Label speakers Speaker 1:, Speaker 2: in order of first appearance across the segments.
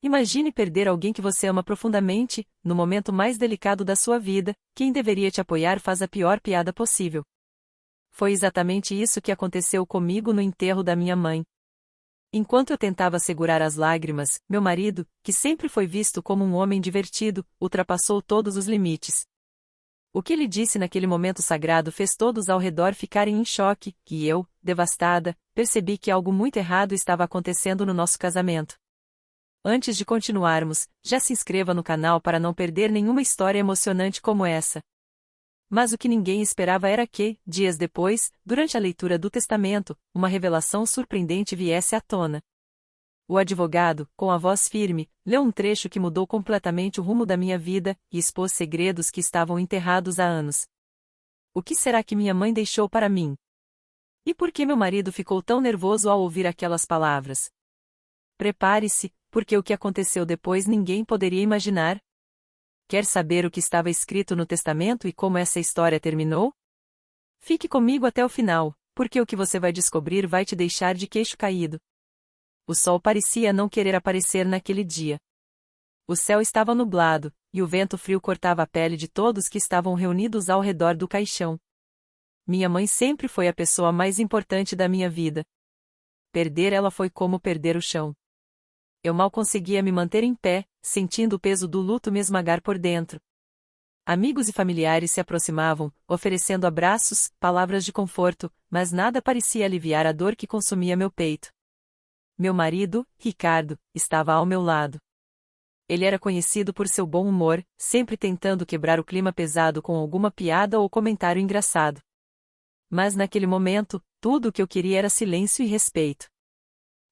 Speaker 1: Imagine perder alguém que você ama profundamente, no momento mais delicado da sua vida. Quem deveria te apoiar faz a pior piada possível. Foi exatamente isso que aconteceu comigo no enterro da minha mãe. Enquanto eu tentava segurar as lágrimas, meu marido, que sempre foi visto como um homem divertido, ultrapassou todos os limites. O que ele disse naquele momento sagrado fez todos ao redor ficarem em choque, e eu, devastada, percebi que algo muito errado estava acontecendo no nosso casamento. Antes de continuarmos, já se inscreva no canal para não perder nenhuma história emocionante como essa. Mas o que ninguém esperava era que, dias depois, durante a leitura do testamento, uma revelação surpreendente viesse à tona. O advogado, com a voz firme, leu um trecho que mudou completamente o rumo da minha vida e expôs segredos que estavam enterrados há anos. O que será que minha mãe deixou para mim? E por que meu marido ficou tão nervoso ao ouvir aquelas palavras? Prepare-se, porque o que aconteceu depois ninguém poderia imaginar. Quer saber o que estava escrito no testamento e como essa história terminou? Fique comigo até o final, porque o que você vai descobrir vai te deixar de queixo caído. O sol parecia não querer aparecer naquele dia. O céu estava nublado, e o vento frio cortava a pele de todos que estavam reunidos ao redor do caixão. Minha mãe sempre foi a pessoa mais importante da minha vida. Perder ela foi como perder o chão. Eu mal conseguia me manter em pé, sentindo o peso do luto me esmagar por dentro. Amigos e familiares se aproximavam, oferecendo abraços, palavras de conforto, mas nada parecia aliviar a dor que consumia meu peito. Meu marido, Ricardo, estava ao meu lado. Ele era conhecido por seu bom humor, sempre tentando quebrar o clima pesado com alguma piada ou comentário engraçado. Mas naquele momento, tudo o que eu queria era silêncio e respeito.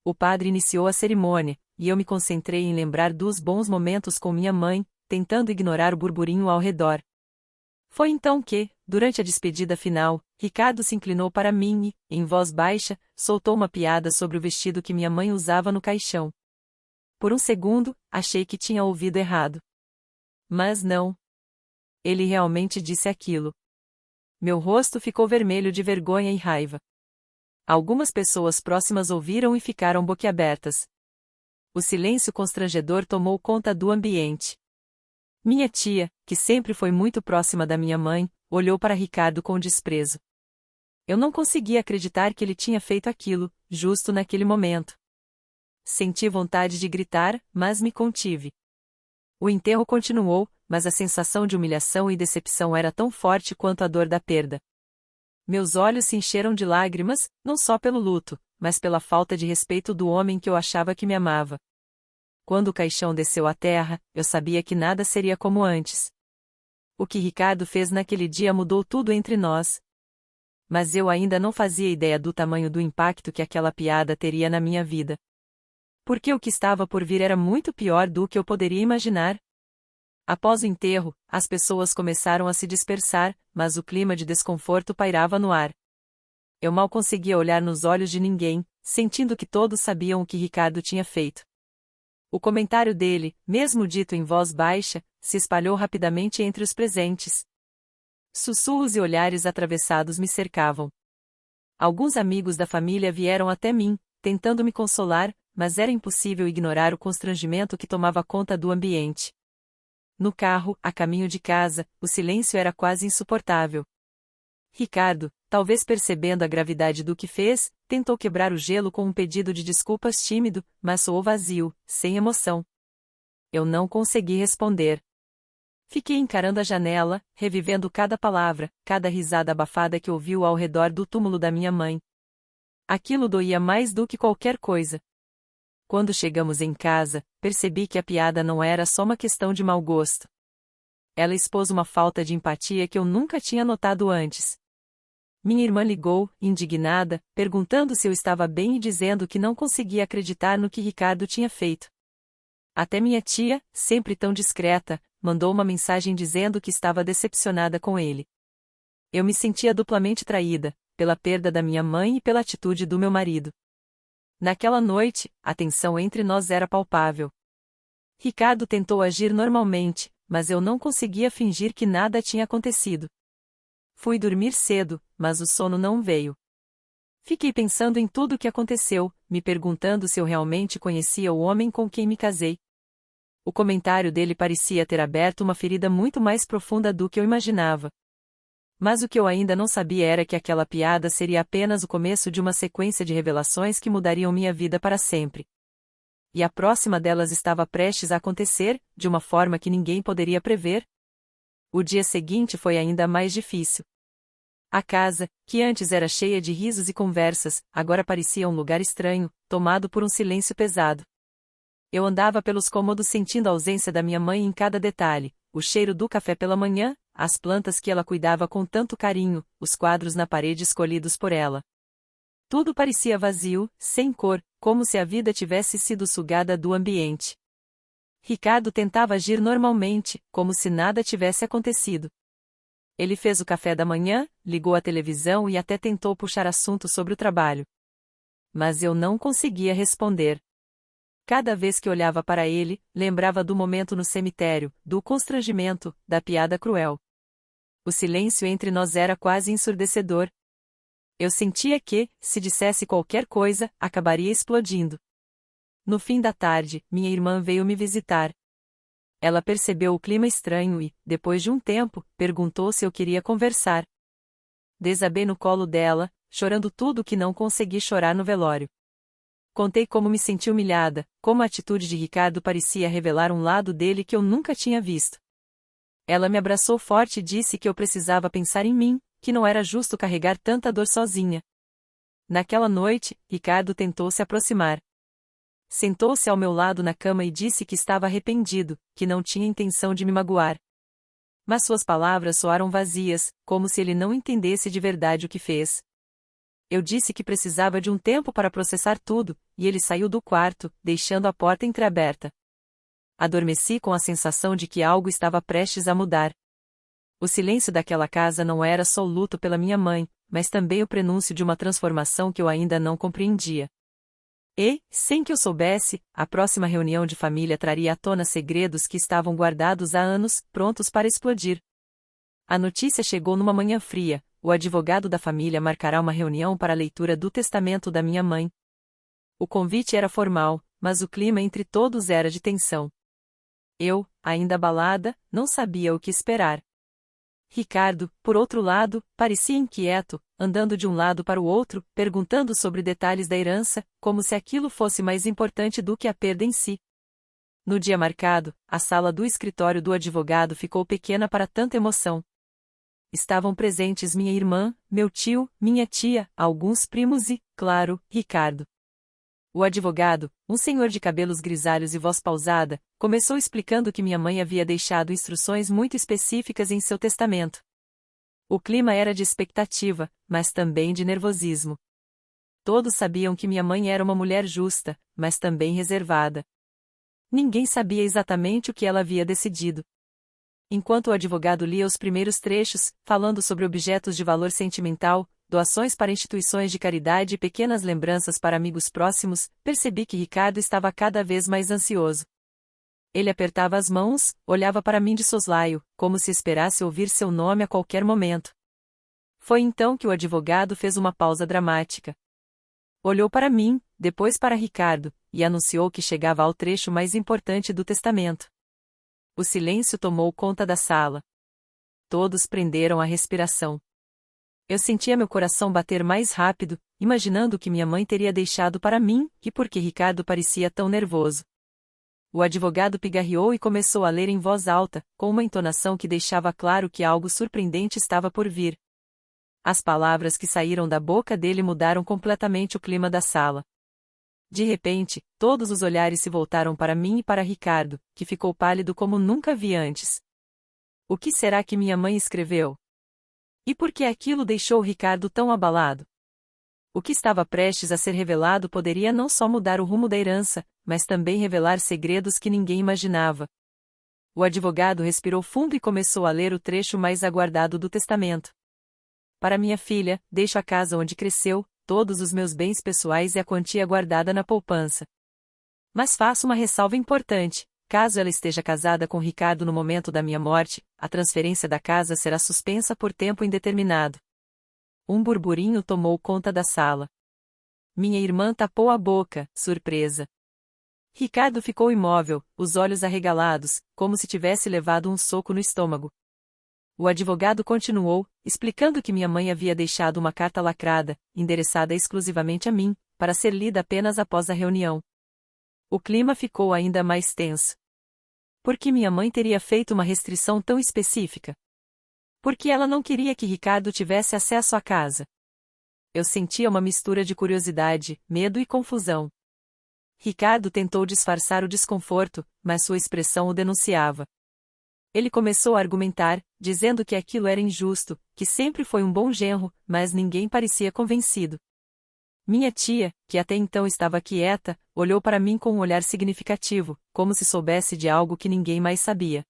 Speaker 1: O padre iniciou a cerimônia, e eu me concentrei em lembrar dos bons momentos com minha mãe, tentando ignorar o burburinho ao redor. Foi então que, durante a despedida final, Ricardo se inclinou para mim e, em voz baixa, soltou uma piada sobre o vestido que minha mãe usava no caixão. Por um segundo, achei que tinha ouvido errado. Mas não. Ele realmente disse aquilo. Meu rosto ficou vermelho de vergonha e raiva. Algumas pessoas próximas ouviram e ficaram boquiabertas. O silêncio constrangedor tomou conta do ambiente. Minha tia, que sempre foi muito próxima da minha mãe, olhou para Ricardo com desprezo. Eu não conseguia acreditar que ele tinha feito aquilo, justo naquele momento. Senti vontade de gritar, mas me contive. O enterro continuou, mas a sensação de humilhação e decepção era tão forte quanto a dor da perda. Meus olhos se encheram de lágrimas, não só pelo luto, mas pela falta de respeito do homem que eu achava que me amava. Quando o caixão desceu à terra, eu sabia que nada seria como antes. O que Ricardo fez naquele dia mudou tudo entre nós. Mas eu ainda não fazia ideia do tamanho do impacto que aquela piada teria na minha vida. Porque o que estava por vir era muito pior do que eu poderia imaginar. Após o enterro, as pessoas começaram a se dispersar, mas o clima de desconforto pairava no ar. Eu mal conseguia olhar nos olhos de ninguém, sentindo que todos sabiam o que Ricardo tinha feito. O comentário dele, mesmo dito em voz baixa, se espalhou rapidamente entre os presentes. Sussurros e olhares atravessados me cercavam. Alguns amigos da família vieram até mim, tentando me consolar, mas era impossível ignorar o constrangimento que tomava conta do ambiente. No carro, a caminho de casa, o silêncio era quase insuportável. Ricardo, talvez percebendo a gravidade do que fez, tentou quebrar o gelo com um pedido de desculpas tímido, mas soou vazio, sem emoção. Eu não consegui responder. Fiquei encarando a janela, revivendo cada palavra, cada risada abafada que ouviu ao redor do túmulo da minha mãe. Aquilo doía mais do que qualquer coisa. Quando chegamos em casa, percebi que a piada não era só uma questão de mau gosto. Ela expôs uma falta de empatia que eu nunca tinha notado antes. Minha irmã ligou, indignada, perguntando se eu estava bem e dizendo que não conseguia acreditar no que Ricardo tinha feito. Até minha tia, sempre tão discreta, mandou uma mensagem dizendo que estava decepcionada com ele. Eu me sentia duplamente traída, pela perda da minha mãe e pela atitude do meu marido. Naquela noite, a tensão entre nós era palpável. Ricardo tentou agir normalmente, mas eu não conseguia fingir que nada tinha acontecido. Fui dormir cedo, mas o sono não veio. Fiquei pensando em tudo o que aconteceu, me perguntando se eu realmente conhecia o homem com quem me casei. O comentário dele parecia ter aberto uma ferida muito mais profunda do que eu imaginava. Mas o que eu ainda não sabia era que aquela piada seria apenas o começo de uma sequência de revelações que mudariam minha vida para sempre. E a próxima delas estava prestes a acontecer, de uma forma que ninguém poderia prever. O dia seguinte foi ainda mais difícil. A casa, que antes era cheia de risos e conversas, agora parecia um lugar estranho, tomado por um silêncio pesado. Eu andava pelos cômodos sentindo a ausência da minha mãe em cada detalhe, o cheiro do café pela manhã, as plantas que ela cuidava com tanto carinho, os quadros na parede escolhidos por ela. Tudo parecia vazio, sem cor, como se a vida tivesse sido sugada do ambiente. Ricardo tentava agir normalmente, como se nada tivesse acontecido. Ele fez o café da manhã, ligou a televisão e até tentou puxar assunto sobre o trabalho. Mas eu não conseguia responder. Cada vez que olhava para ele, lembrava do momento no cemitério, do constrangimento, da piada cruel. O silêncio entre nós era quase ensurdecedor. Eu sentia que, se dissesse qualquer coisa, acabaria explodindo. No fim da tarde, minha irmã veio me visitar. Ela percebeu o clima estranho e, depois de um tempo, perguntou se eu queria conversar. Desabei no colo dela, chorando tudo o que não consegui chorar no velório. Contei como me senti humilhada, como a atitude de Ricardo parecia revelar um lado dele que eu nunca tinha visto. Ela me abraçou forte e disse que eu precisava pensar em mim, que não era justo carregar tanta dor sozinha. Naquela noite, Ricardo tentou se aproximar. Sentou-se ao meu lado na cama e disse que estava arrependido, que não tinha intenção de me magoar. Mas suas palavras soaram vazias, como se ele não entendesse de verdade o que fez. Eu disse que precisava de um tempo para processar tudo, e ele saiu do quarto, deixando a porta entreaberta. Adormeci com a sensação de que algo estava prestes a mudar. O silêncio daquela casa não era só o luto pela minha mãe, mas também o prenúncio de uma transformação que eu ainda não compreendia. E, sem que eu soubesse, a próxima reunião de família traria à tona segredos que estavam guardados há anos, prontos para explodir. A notícia chegou numa manhã fria. O advogado da família marcará uma reunião para a leitura do testamento da minha mãe. O convite era formal, mas o clima entre todos era de tensão. Eu, ainda abalada, não sabia o que esperar. Ricardo, por outro lado, parecia inquieto, andando de um lado para o outro, perguntando sobre detalhes da herança, como se aquilo fosse mais importante do que a perda em si. No dia marcado, a sala do escritório do advogado ficou pequena para tanta emoção. Estavam presentes minha irmã, meu tio, minha tia, alguns primos e, claro, Ricardo. O advogado, um senhor de cabelos grisalhos e voz pausada, começou explicando que minha mãe havia deixado instruções muito específicas em seu testamento. O clima era de expectativa, mas também de nervosismo. Todos sabiam que minha mãe era uma mulher justa, mas também reservada. Ninguém sabia exatamente o que ela havia decidido. Enquanto o advogado lia os primeiros trechos, falando sobre objetos de valor sentimental, doações para instituições de caridade e pequenas lembranças para amigos próximos, percebi que Ricardo estava cada vez mais ansioso. Ele apertava as mãos, olhava para mim de soslaio, como se esperasse ouvir seu nome a qualquer momento. Foi então que o advogado fez uma pausa dramática. Olhou para mim, depois para Ricardo, e anunciou que chegava ao trecho mais importante do testamento. O silêncio tomou conta da sala. Todos prenderam a respiração. Eu sentia meu coração bater mais rápido, imaginando o que minha mãe teria deixado para mim, e por que Ricardo parecia tão nervoso. O advogado pigarreou e começou a ler em voz alta, com uma entonação que deixava claro que algo surpreendente estava por vir. As palavras que saíram da boca dele mudaram completamente o clima da sala. De repente, todos os olhares se voltaram para mim e para Ricardo, que ficou pálido como nunca vi antes. O que será que minha mãe escreveu? E por que aquilo deixou Ricardo tão abalado? O que estava prestes a ser revelado poderia não só mudar o rumo da herança, mas também revelar segredos que ninguém imaginava. O advogado respirou fundo e começou a ler o trecho mais aguardado do testamento. Para minha filha, deixo a casa onde cresceu, todos os meus bens pessoais e a quantia guardada na poupança. Mas faço uma ressalva importante: caso ela esteja casada com Ricardo no momento da minha morte, a transferência da casa será suspensa por tempo indeterminado. Um burburinho tomou conta da sala. Minha irmã tapou a boca, surpresa. Ricardo ficou imóvel, os olhos arregalados, como se tivesse levado um soco no estômago. O advogado continuou, explicando que minha mãe havia deixado uma carta lacrada, endereçada exclusivamente a mim, para ser lida apenas após a reunião. O clima ficou ainda mais tenso. Por que minha mãe teria feito uma restrição tão específica? Por que ela não queria que Ricardo tivesse acesso à casa? Eu sentia uma mistura de curiosidade, medo e confusão. Ricardo tentou disfarçar o desconforto, mas sua expressão o denunciava. Ele começou a argumentar, dizendo que aquilo era injusto, que sempre foi um bom genro, mas ninguém parecia convencido. Minha tia, que até então estava quieta, olhou para mim com um olhar significativo, como se soubesse de algo que ninguém mais sabia.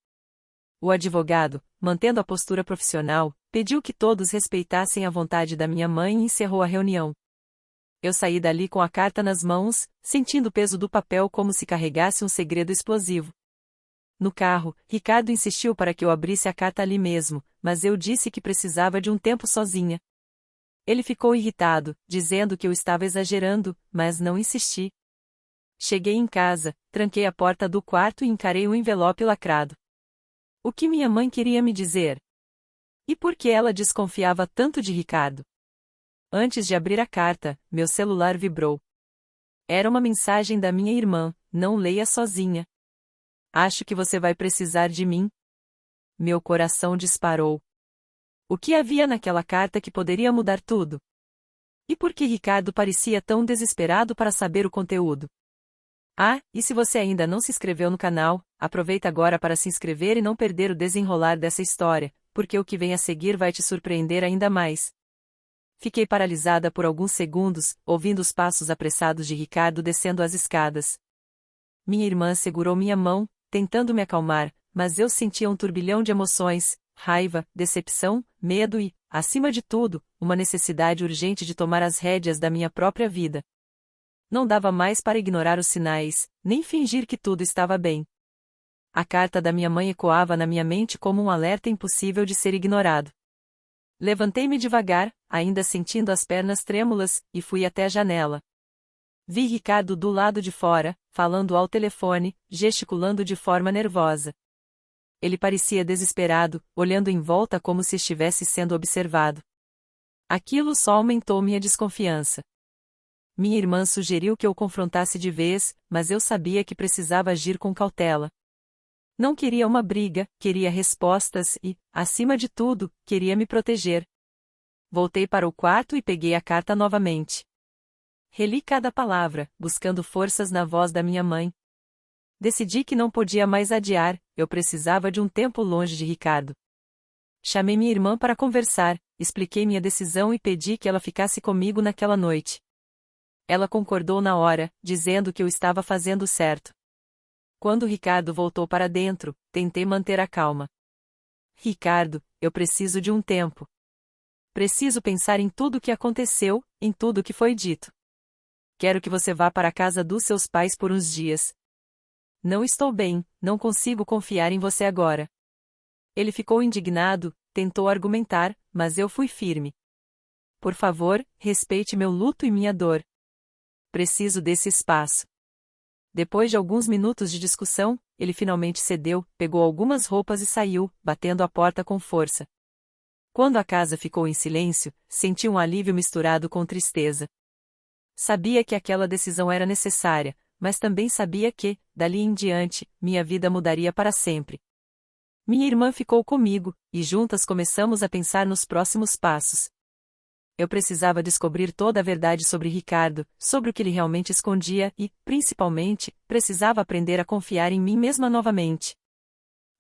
Speaker 1: O advogado, mantendo a postura profissional, pediu que todos respeitassem a vontade da minha mãe e encerrou a reunião. Eu saí dali com a carta nas mãos, sentindo o peso do papel como se carregasse um segredo explosivo. No carro, Ricardo insistiu para que eu abrisse a carta ali mesmo, mas eu disse que precisava de um tempo sozinha. Ele ficou irritado, dizendo que eu estava exagerando, mas não insisti. Cheguei em casa, tranquei a porta do quarto e encarei o envelope lacrado. O que minha mãe queria me dizer? E por que ela desconfiava tanto de Ricardo? Antes de abrir a carta, meu celular vibrou. Era uma mensagem da minha irmã: não leia sozinha. Acho que você vai precisar de mim. Meu coração disparou. O que havia naquela carta que poderia mudar tudo? E por que Ricardo parecia tão desesperado para saber o conteúdo? Ah, e se você ainda não se inscreveu no canal, aproveita agora para se inscrever e não perder o desenrolar dessa história, porque o que vem a seguir vai te surpreender ainda mais. Fiquei paralisada por alguns segundos, ouvindo os passos apressados de Ricardo descendo as escadas. Minha irmã segurou minha mão, tentando me acalmar, mas eu sentia um turbilhão de emoções, raiva, decepção, medo e, acima de tudo, uma necessidade urgente de tomar as rédeas da minha própria vida. Não dava mais para ignorar os sinais, nem fingir que tudo estava bem. A carta da minha mãe ecoava na minha mente como um alerta impossível de ser ignorado. Levantei-me devagar, ainda sentindo as pernas trêmulas, e fui até a janela. Vi Ricardo do lado de fora, falando ao telefone, gesticulando de forma nervosa. Ele parecia desesperado, olhando em volta como se estivesse sendo observado. Aquilo só aumentou minha desconfiança. Minha irmã sugeriu que eu o confrontasse de vez, mas eu sabia que precisava agir com cautela. Não queria uma briga, queria respostas e, acima de tudo, queria me proteger. Voltei para o quarto e peguei a carta novamente. Reli cada palavra, buscando forças na voz da minha mãe. Decidi que não podia mais adiar, eu precisava de um tempo longe de Ricardo. Chamei minha irmã para conversar, expliquei minha decisão e pedi que ela ficasse comigo naquela noite. Ela concordou na hora, dizendo que eu estava fazendo certo. Quando Ricardo voltou para dentro, tentei manter a calma. Ricardo, eu preciso de um tempo. Preciso pensar em tudo o que aconteceu, em tudo o que foi dito. Quero que você vá para a casa dos seus pais por uns dias. Não estou bem, não consigo confiar em você agora. Ele ficou indignado, tentou argumentar, mas eu fui firme. Por favor, respeite meu luto e minha dor. Preciso desse espaço. Depois de alguns minutos de discussão, ele finalmente cedeu, pegou algumas roupas e saiu, batendo a porta com força. Quando a casa ficou em silêncio, senti um alívio misturado com tristeza. Sabia que aquela decisão era necessária, mas também sabia que, dali em diante, minha vida mudaria para sempre. Minha irmã ficou comigo, e juntas começamos a pensar nos próximos passos. Eu precisava descobrir toda a verdade sobre Ricardo, sobre o que ele realmente escondia e, principalmente, precisava aprender a confiar em mim mesma novamente.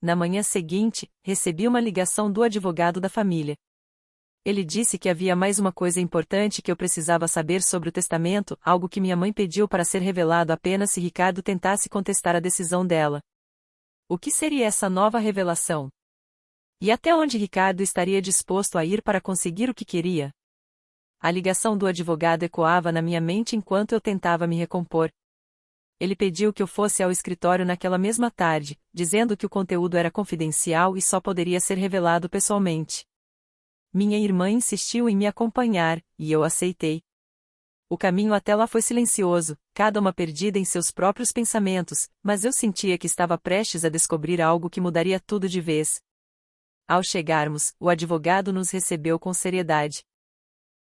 Speaker 1: Na manhã seguinte, recebi uma ligação do advogado da família. Ele disse que havia mais uma coisa importante que eu precisava saber sobre o testamento, algo que minha mãe pediu para ser revelado apenas se Ricardo tentasse contestar a decisão dela. O que seria essa nova revelação? E até onde Ricardo estaria disposto a ir para conseguir o que queria? A ligação do advogado ecoava na minha mente enquanto eu tentava me recompor. Ele pediu que eu fosse ao escritório naquela mesma tarde, dizendo que o conteúdo era confidencial e só poderia ser revelado pessoalmente. Minha irmã insistiu em me acompanhar, e eu aceitei. O caminho até lá foi silencioso, cada uma perdida em seus próprios pensamentos, mas eu sentia que estava prestes a descobrir algo que mudaria tudo de vez. Ao chegarmos, o advogado nos recebeu com seriedade.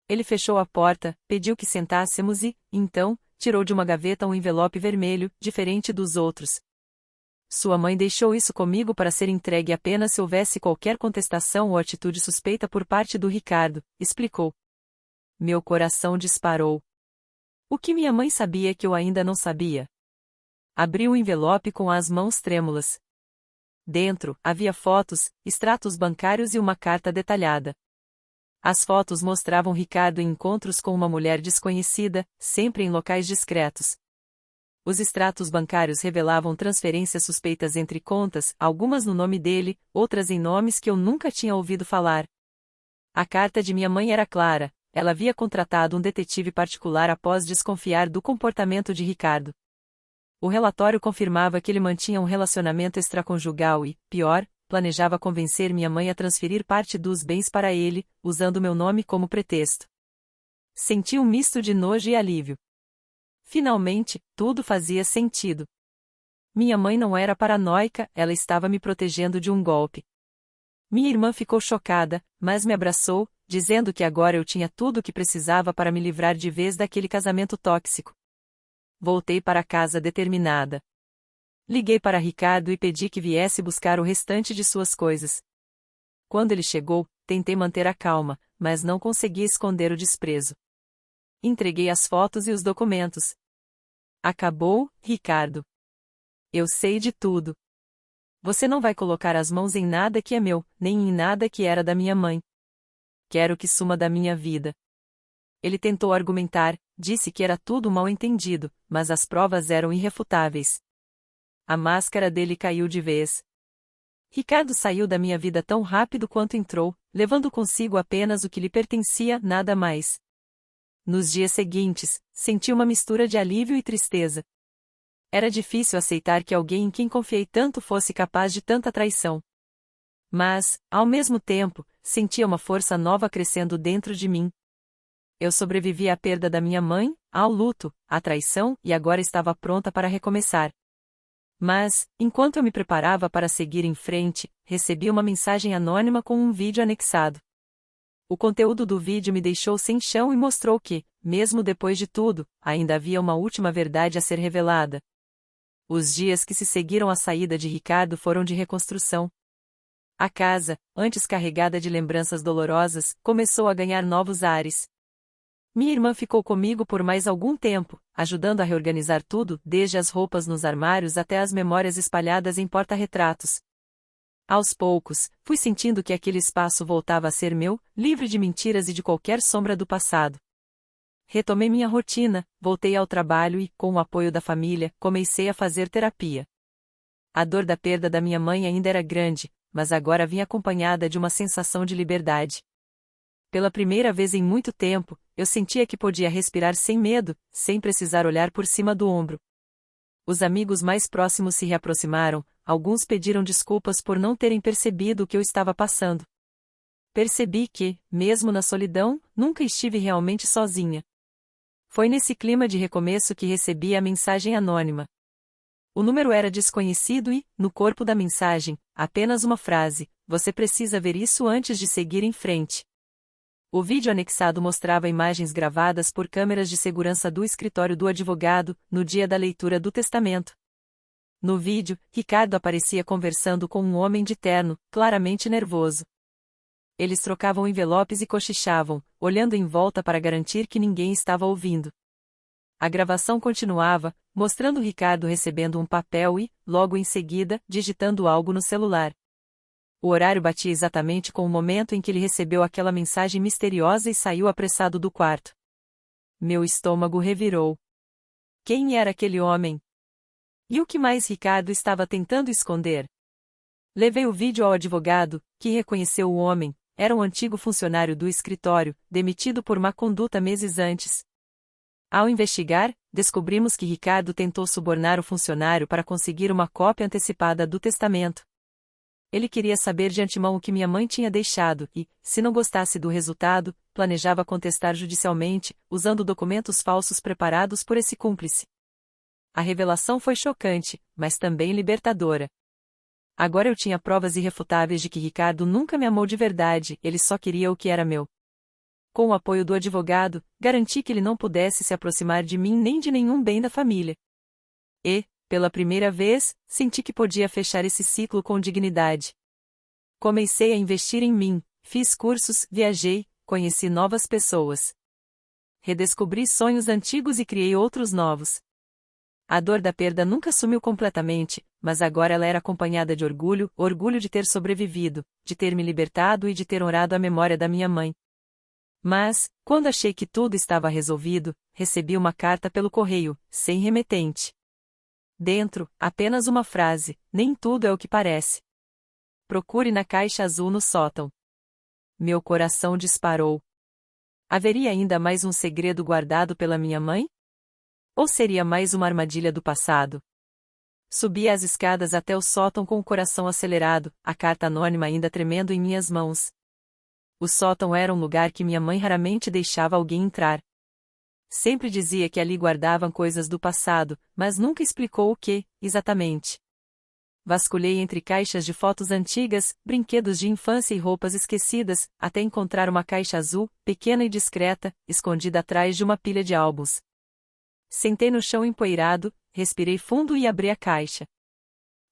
Speaker 1: Ele fechou a porta, pediu que sentássemos e, então, tirou de uma gaveta um envelope vermelho, diferente dos outros. Sua mãe deixou isso comigo para ser entregue apenas se houvesse qualquer contestação ou atitude suspeita por parte do Ricardo, explicou. Meu coração disparou. O que minha mãe sabia que eu ainda não sabia? Abri o envelope com as mãos trêmulas. Dentro, havia fotos, extratos bancários e uma carta detalhada. As fotos mostravam Ricardo em encontros com uma mulher desconhecida, sempre em locais discretos. Os extratos bancários revelavam transferências suspeitas entre contas, algumas no nome dele, outras em nomes que eu nunca tinha ouvido falar. A carta de minha mãe era clara. Ela havia contratado um detetive particular após desconfiar do comportamento de Ricardo. O relatório confirmava que ele mantinha um relacionamento extraconjugal e, pior, planejava convencer minha mãe a transferir parte dos bens para ele, usando meu nome como pretexto. Senti um misto de nojo e alívio. Finalmente, tudo fazia sentido. Minha mãe não era paranoica, ela estava me protegendo de um golpe. Minha irmã ficou chocada, mas me abraçou, dizendo que agora eu tinha tudo o que precisava para me livrar de vez daquele casamento tóxico. Voltei para casa determinada. Liguei para Ricardo e pedi que viesse buscar o restante de suas coisas. Quando ele chegou, tentei manter a calma, mas não consegui esconder o desprezo. Entreguei as fotos e os documentos. Acabou, Ricardo. Eu sei de tudo. Você não vai colocar as mãos em nada que é meu, nem em nada que era da minha mãe. Quero que suma da minha vida. Ele tentou argumentar, disse que era tudo mal entendido, mas as provas eram irrefutáveis. A máscara dele caiu de vez. Ricardo saiu da minha vida tão rápido quanto entrou, levando consigo apenas o que lhe pertencia, nada mais. Nos dias seguintes, senti uma mistura de alívio e tristeza. Era difícil aceitar que alguém em quem confiei tanto fosse capaz de tanta traição. Mas, ao mesmo tempo, sentia uma força nova crescendo dentro de mim. Eu sobrevivi à perda da minha mãe, ao luto, à traição e agora estava pronta para recomeçar. Mas, enquanto eu me preparava para seguir em frente, recebi uma mensagem anônima com um vídeo anexado. O conteúdo do vídeo me deixou sem chão e mostrou que, mesmo depois de tudo, ainda havia uma última verdade a ser revelada. Os dias que se seguiram à saída de Ricardo foram de reconstrução. A casa, antes carregada de lembranças dolorosas, começou a ganhar novos ares. Minha irmã ficou comigo por mais algum tempo, ajudando a reorganizar tudo, desde as roupas nos armários até as memórias espalhadas em porta-retratos. Aos poucos, fui sentindo que aquele espaço voltava a ser meu, livre de mentiras e de qualquer sombra do passado. Retomei minha rotina, voltei ao trabalho e, com o apoio da família, comecei a fazer terapia. A dor da perda da minha mãe ainda era grande, mas agora vinha acompanhada de uma sensação de liberdade. Pela primeira vez em muito tempo, eu sentia que podia respirar sem medo, sem precisar olhar por cima do ombro. Os amigos mais próximos se reaproximaram, alguns pediram desculpas por não terem percebido o que eu estava passando. Percebi que, mesmo na solidão, nunca estive realmente sozinha. Foi nesse clima de recomeço que recebi a mensagem anônima. O número era desconhecido e, no corpo da mensagem, apenas uma frase: "Você precisa ver isso antes de seguir em frente." O vídeo anexado mostrava imagens gravadas por câmeras de segurança do escritório do advogado, no dia da leitura do testamento. No vídeo, Ricardo aparecia conversando com um homem de terno, claramente nervoso. Eles trocavam envelopes e cochichavam, olhando em volta para garantir que ninguém estava ouvindo. A gravação continuava, mostrando Ricardo recebendo um papel e, logo em seguida, digitando algo no celular. O horário batia exatamente com o momento em que ele recebeu aquela mensagem misteriosa e saiu apressado do quarto. Meu estômago revirou. Quem era aquele homem? E o que mais Ricardo estava tentando esconder? Levei o vídeo ao advogado, que reconheceu o homem. Era um antigo funcionário do escritório, demitido por má conduta meses antes. Ao investigar, descobrimos que Ricardo tentou subornar o funcionário para conseguir uma cópia antecipada do testamento. Ele queria saber de antemão o que minha mãe tinha deixado e, se não gostasse do resultado, planejava contestar judicialmente, usando documentos falsos preparados por esse cúmplice. A revelação foi chocante, mas também libertadora. Agora eu tinha provas irrefutáveis de que Ricardo nunca me amou de verdade, ele só queria o que era meu. Com o apoio do advogado, garanti que ele não pudesse se aproximar de mim nem de nenhum bem da família. E, pela primeira vez, senti que podia fechar esse ciclo com dignidade. Comecei a investir em mim, fiz cursos, viajei, conheci novas pessoas. Redescobri sonhos antigos e criei outros novos. A dor da perda nunca sumiu completamente, mas agora ela era acompanhada de orgulho, orgulho de ter sobrevivido, de ter me libertado e de ter honrado a memória da minha mãe. Mas, quando achei que tudo estava resolvido, recebi uma carta pelo correio, sem remetente. Dentro, apenas uma frase: nem tudo é o que parece. Procure na caixa azul no sótão. Meu coração disparou. Haveria ainda mais um segredo guardado pela minha mãe? Ou seria mais uma armadilha do passado? Subi as escadas até o sótão com o coração acelerado, a carta anônima ainda tremendo em minhas mãos. O sótão era um lugar que minha mãe raramente deixava alguém entrar. Sempre dizia que ali guardavam coisas do passado, mas nunca explicou o que, exatamente. Vasculhei entre caixas de fotos antigas, brinquedos de infância e roupas esquecidas, até encontrar uma caixa azul, pequena e discreta, escondida atrás de uma pilha de álbuns. Sentei no chão empoeirado, respirei fundo e abri a caixa.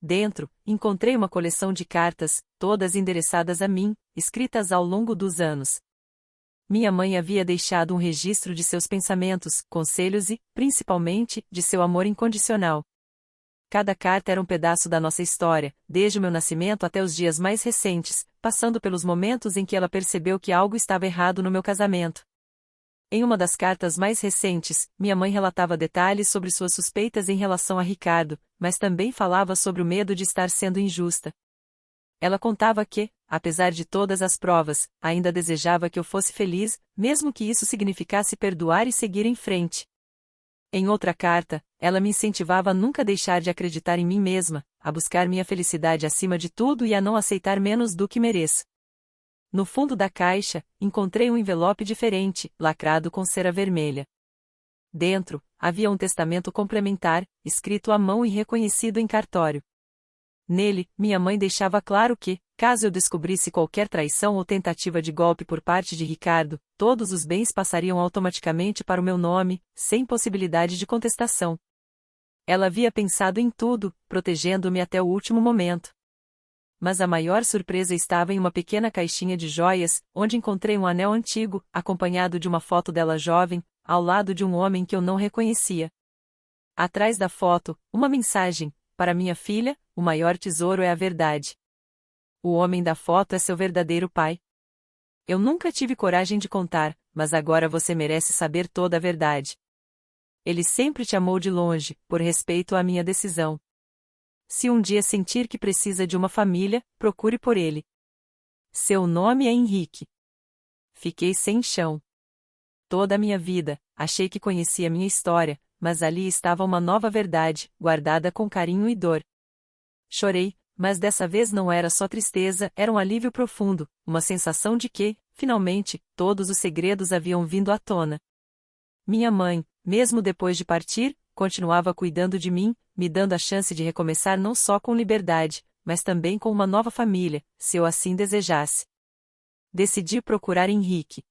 Speaker 1: Dentro, encontrei uma coleção de cartas, todas endereçadas a mim, escritas ao longo dos anos. Minha mãe havia deixado um registro de seus pensamentos, conselhos e, principalmente, de seu amor incondicional. Cada carta era um pedaço da nossa história, desde o meu nascimento até os dias mais recentes, passando pelos momentos em que ela percebeu que algo estava errado no meu casamento. Em uma das cartas mais recentes, minha mãe relatava detalhes sobre suas suspeitas em relação a Ricardo, mas também falava sobre o medo de estar sendo injusta. Ela contava que, apesar de todas as provas, ainda desejava que eu fosse feliz, mesmo que isso significasse perdoar e seguir em frente. Em outra carta, ela me incentivava a nunca deixar de acreditar em mim mesma, a buscar minha felicidade acima de tudo e a não aceitar menos do que mereço. No fundo da caixa, encontrei um envelope diferente, lacrado com cera vermelha. Dentro, havia um testamento complementar, escrito à mão e reconhecido em cartório. Nele, minha mãe deixava claro que, caso eu descobrisse qualquer traição ou tentativa de golpe por parte de Ricardo, todos os bens passariam automaticamente para o meu nome, sem possibilidade de contestação. Ela havia pensado em tudo, protegendo-me até o último momento. Mas a maior surpresa estava em uma pequena caixinha de joias, onde encontrei um anel antigo, acompanhado de uma foto dela jovem, ao lado de um homem que eu não reconhecia. Atrás da foto, uma mensagem: para minha filha, o maior tesouro é a verdade. O homem da foto é seu verdadeiro pai. Eu nunca tive coragem de contar, mas agora você merece saber toda a verdade. Ele sempre te amou de longe, por respeito à minha decisão. Se um dia sentir que precisa de uma família, procure por ele. Seu nome é Henrique. Fiquei sem chão. Toda a minha vida, achei que conhecia minha história, mas ali estava uma nova verdade, guardada com carinho e dor. Chorei, mas dessa vez não era só tristeza, era um alívio profundo, uma sensação de que, finalmente, todos os segredos haviam vindo à tona. Minha mãe, mesmo depois de partir, continuava cuidando de mim, me dando a chance de recomeçar não só com liberdade, mas também com uma nova família, se eu assim desejasse. Decidi procurar Henrique.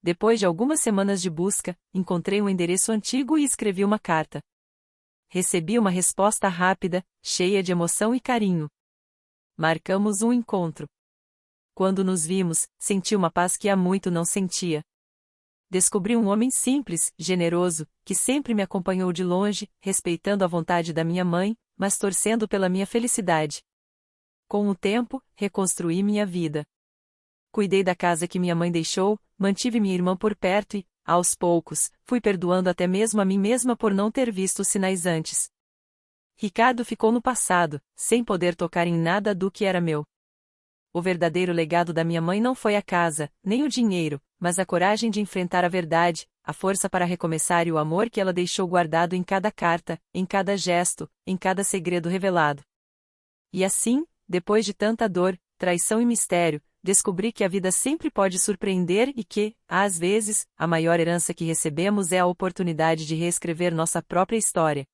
Speaker 1: Depois de algumas semanas de busca, encontrei um endereço antigo e escrevi uma carta. Recebi uma resposta rápida, cheia de emoção e carinho. Marcamos um encontro. Quando nos vimos, senti uma paz que há muito não sentia. Descobri um homem simples, generoso, que sempre me acompanhou de longe, respeitando a vontade da minha mãe, mas torcendo pela minha felicidade. Com o tempo, reconstruí minha vida. Cuidei da casa que minha mãe deixou, mantive minha irmã por perto e, aos poucos, fui perdoando até mesmo a mim mesma por não ter visto os sinais antes. Ricardo ficou no passado, sem poder tocar em nada do que era meu. O verdadeiro legado da minha mãe não foi a casa, nem o dinheiro, mas a coragem de enfrentar a verdade, a força para recomeçar e o amor que ela deixou guardado em cada carta, em cada gesto, em cada segredo revelado. E assim, depois de tanta dor, traição e mistério, descobri que a vida sempre pode surpreender e que, às vezes, a maior herança que recebemos é a oportunidade de reescrever nossa própria história.